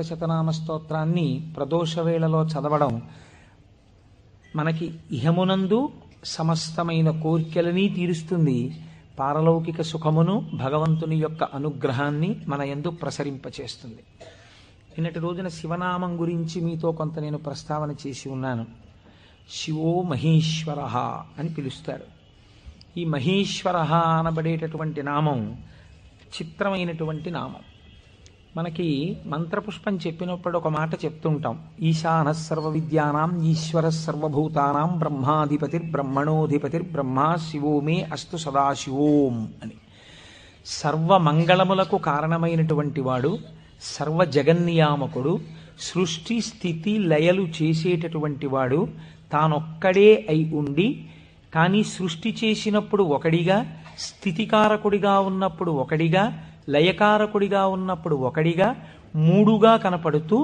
శతనామ స్తోత్రాన్ని ప్రదోష వేళలో చదవడం మనకి ఇహమునందు సమస్తమైన కోర్కెలని తీరుస్తుంది. పారలౌకిక సుఖమును భగవంతుని యొక్క అనుగ్రహాన్ని మన యందు ప్రసరింపచేస్తుంది. నిన్నటి రోజున శివనామం గురించి మీతో కొంత నేను ప్రస్తావన చేసి ఉన్నాను. శివో మహేశ్వర అని పిలుస్తారు. ఈ మహేశ్వర అనబడేటటువంటి నామం చిత్రమైనటువంటి నామం. మనకి మంత్రపుష్పం చెప్పినప్పుడు ఒక మాట చెప్తుంటాం, ఈశాన సర్వ విద్యానాం ఈశ్వర సర్వభూతానాం బ్రహ్మాధిపతిర్బ్రహ్మణోధిపతిర్బ్రహ్మ శివో మే అస్తు సదాశివోం అని. సర్వమంగళములకు కారణమైనటువంటి వాడు, సర్వ జగన్నియామకుడు, సృష్టి స్థితి లయలు చేసేటటువంటి వాడు తానొక్కడే అయి ఉండి, కానీ సృష్టి చేసినప్పుడు ఒకడిగా, స్థితికారకుడిగా ఉన్నప్పుడు ఒకడిగా, లయకారకుడిగా ఉన్నప్పుడు ఒకడిగా, మూడుగా కనపడుతూ